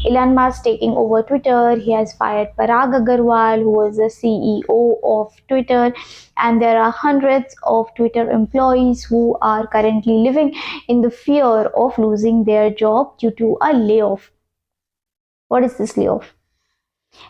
Elon Musk taking over Twitter. He has fired Parag Agarwal, who was the CEO of Twitter, and there are hundreds of Twitter employees who are currently living in the fear of losing their job due to a layoff. What is this layoff?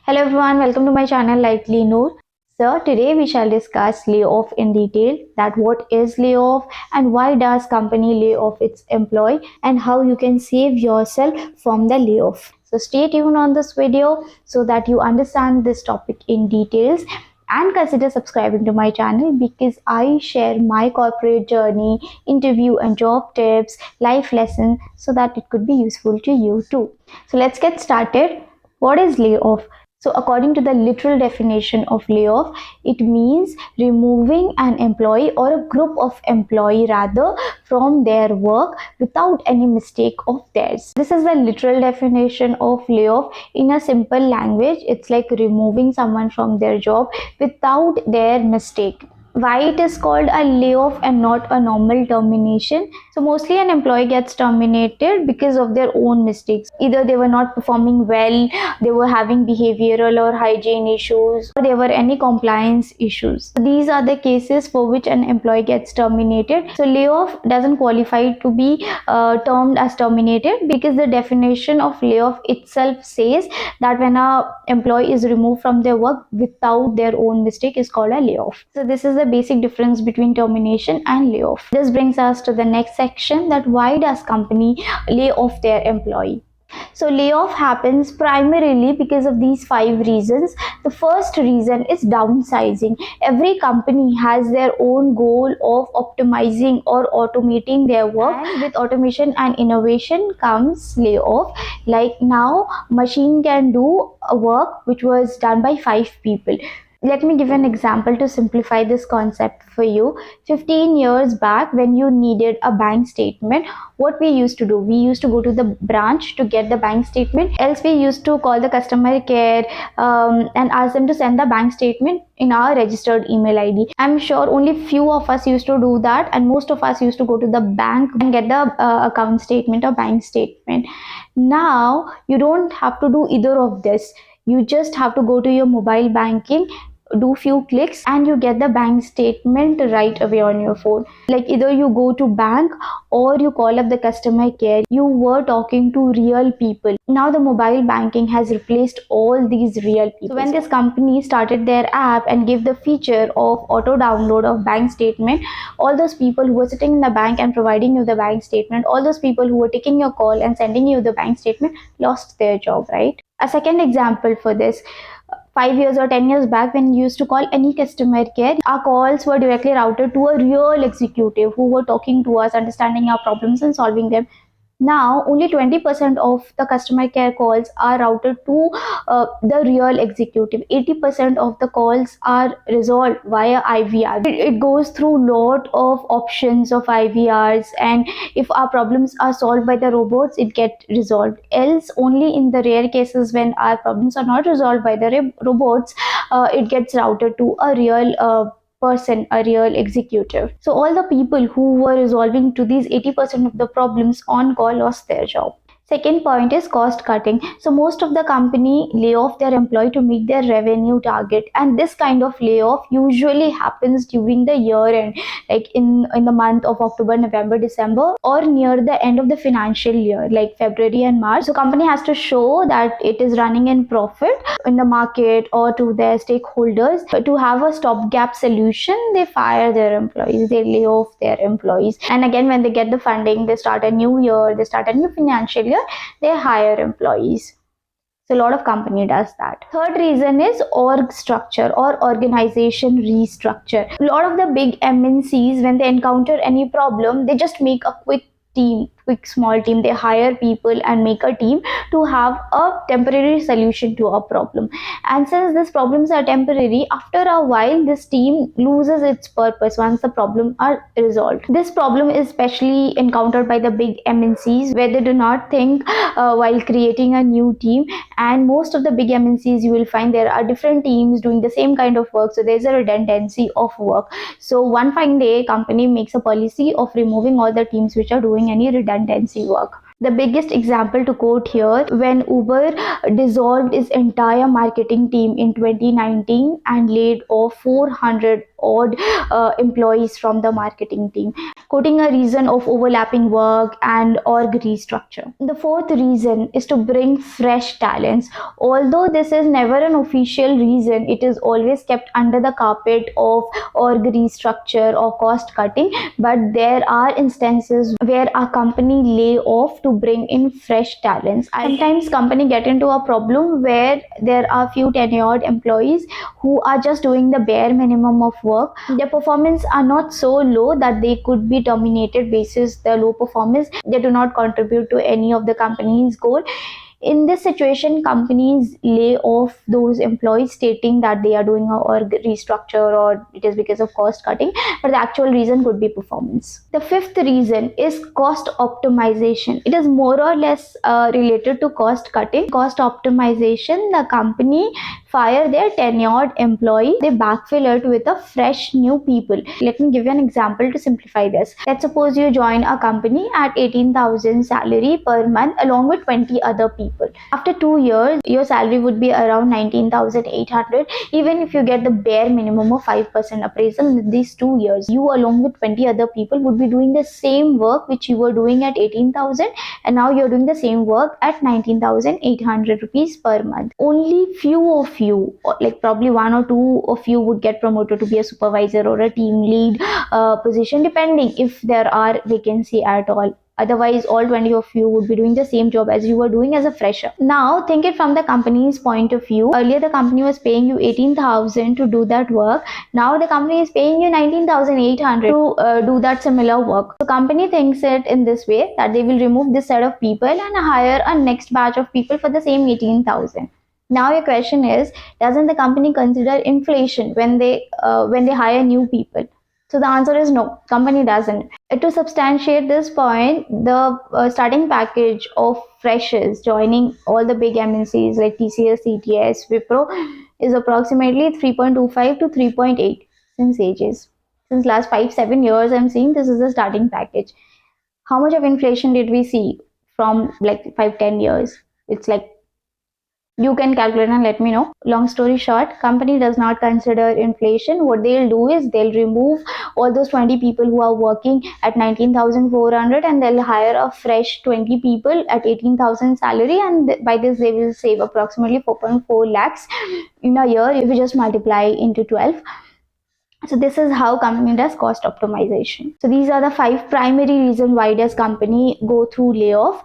Hello everyone, welcome to my channel Lightly Noor. So today we shall discuss layoff in detail, that what is layoff and why does company lay off its employee and how you can save yourself from the layoff. So stay tuned on this video so that you understand this topic in details, and consider subscribing to my channel because I share my corporate journey, interview and job tips, life lessons, so that it could be useful to you too. So let's get started. What is layoff? So according to the literal definition of layoff, it means removing an employee or a group of employee rather from their work without any mistake of theirs. This is the literal definition of layoff. In a simple language, it's like removing someone from their job without their mistake. Why it is called a layoff and not a normal termination? So mostly an employee gets terminated because of their own mistakes. Either they were not performing well, they were having behavioral or hygiene issues, or there were any compliance issues. These are the cases for which an employee gets terminated. So layoff doesn't qualify to be termed as terminated because the definition of layoff itself says that when an employee is removed from their work without their own mistake is called a layoff. So this is the basic difference between termination and layoff. This brings us to the next section, that why does company lay off their employee? So layoff happens primarily because of these 5 reasons. The first reason is downsizing. Every company has their own goal of optimizing or automating their work, and with automation and innovation comes layoff. Like now, machine can do a work which was done by 5 people. Let me give an example to simplify this concept for you. 15 years back, when you needed a bank statement, what we used to do? We used to go to the branch to get the bank statement. Else we used to call the customer care and ask them to send the bank statement in our registered email ID. I'm sure only few of us used to do that, and most of us used to go to the bank and get the account statement or bank statement. Now, you don't have to do either of this. You just have to go to your mobile banking, do few clicks, and you get the bank statement right away on your phone. Like either you go to bank or you call up the customer care. You were talking to real people. Now the mobile banking has replaced all these real people. So when this company started their app and gave the feature of auto download of bank statement, all those people who were sitting in the bank and providing you the bank statement, all those people who were taking your call and sending you the bank statement lost their job, right? A second example for this, 5 years or 10 years back, when you used to call any customer care, our calls were directly routed to a real executive who were talking to us, understanding our problems and solving them. Now, only 20% of the customer care calls are routed to the real executive. 80% of the calls are resolved via IVR. It goes through lot of options of IVRs, and if our problems are solved by the robots, it gets resolved. Else, only in the rare cases when our problems are not resolved by the robots, it gets routed to a real person, a real executive. So all the people who were resolving to these 80% of the problems on call lost their job. Second point is cost cutting. So most of the company lay off their employee to meet their revenue target, and this kind of layoff usually happens during the year end, like in the month of October, November, December, or near the end of the financial year, like February and March. So company has to show that it is running in profit in the market or to their stakeholders. To have a stopgap solution, they fire their employees, they lay off their employees, and again when they get the funding, they start a new year, they start a new financial year, they hire employees. So a lot of company does that. Third reason is org structure or organization restructure. A lot of the big MNCs, when they encounter any problem, they just make a quick small team. They hire people and make a team to have a temporary solution to a problem. And since these problems are temporary, after a while this team loses its purpose once the problem are resolved. This problem is especially encountered by the big MNCs, where they do not think while creating a new team, and most of the big MNCs you will find there are different teams doing the same kind of work, so there's a redundancy of work. So one fine day company makes a policy of removing all the teams which are doing any redundancy work. The biggest example to quote here, when Uber dissolved its entire marketing team in 2019 and laid off 400 odd employees from the marketing team, quoting a reason of overlapping work and org restructure. The fourth reason is to bring fresh talents. Although this is never an official reason, it is always kept under the carpet of org restructure or cost cutting, but there are instances where a company lay off to bring in fresh talents. Sometimes company get into a problem where there are few tenured employees who are just doing the bare minimum of work. Their performance are not so low that they could be terminated basis the low performance. They do not contribute to any of the company's goal. In this situation, companies lay off those employees stating that they are doing a org restructure or it is because of cost cutting, but the actual reason could be performance. The fifth reason is cost optimization. It is more or less related to cost cutting. Cost optimization, the company fire their tenured employee, they backfill it with a fresh new people. Let me give you an example to simplify this. Let's suppose you join a company at 18,000 salary per month along with 20 other people. After 2 years, your salary would be around 19,800. Even if you get the bare minimum of 5% appraisal in these 2 years, you along with 20 other people would be doing the same work which you were doing at 18,000, and now you're doing the same work at 19,800 rupees per month. Only few of you, like probably one or two of you, would get promoted to be a supervisor or a team lead position, depending if there are vacancy at all. Otherwise, all 20 of you would be doing the same job as you were doing as a fresher. Now, think it from the company's point of view. Earlier, the company was paying you 18,000 to do that work. Now, the company is paying you 19,800 to do that similar work. So, company thinks it in this way that they will remove this set of people and hire a next batch of people for the same 18,000. Now your question is, doesn't the company consider inflation when they hire new people? So the answer is no, company doesn't. To substantiate this point, the starting package of freshers joining all the big MNCs like TCS, CTS, Wipro is approximately 3.25 to 3.8 since ages. Since last 5-7 years, I'm seeing this is the starting package. How much of inflation did we see from like 5-10 years? It's like, you can calculate and let me know. Long story short, company does not consider inflation. What they'll do is they'll remove all those 20 people who are working at 19,400 and they'll hire a fresh 20 people at 18,000 salary, and by this they will save approximately 4.4 lakhs in a year if you just multiply into 12. So this is how company does cost optimization. So these are the 5 primary reasons why does company go through layoff.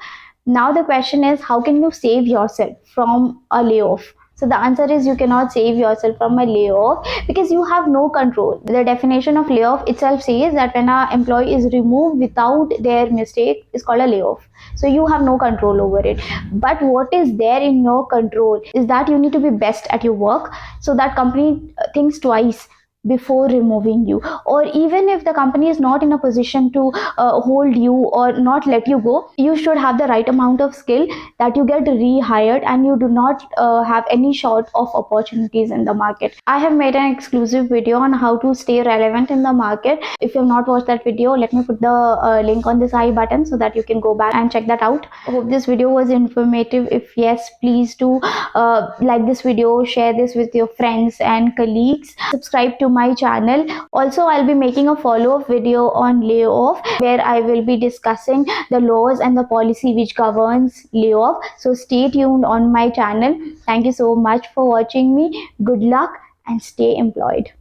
Now the question is, how can you save yourself from a layoff? So the answer is, you cannot save yourself from a layoff because you have no control. The definition of layoff itself says that when an employee is removed without their mistake is called a layoff. So you have no control over it. But what is there in your control is that you need to be best at your work, so that company thinks twice before removing you. Or even if the company is not in a position to hold you or not let you go, you should have the right amount of skill that you get rehired and you do not have any short of opportunities in the market. I have made an exclusive video on how to stay relevant in the market. If you have not watched that video, let me put the link on this I button so that you can go back and check that out. I hope this video was informative. If yes, please do like this video, share this with your friends and colleagues, subscribe to my channel. Also, I'll be making a follow-up video on layoff where I will be discussing the laws and the policy which governs layoff. So stay tuned on my channel. Thank you so much for watching me. Good luck and stay employed.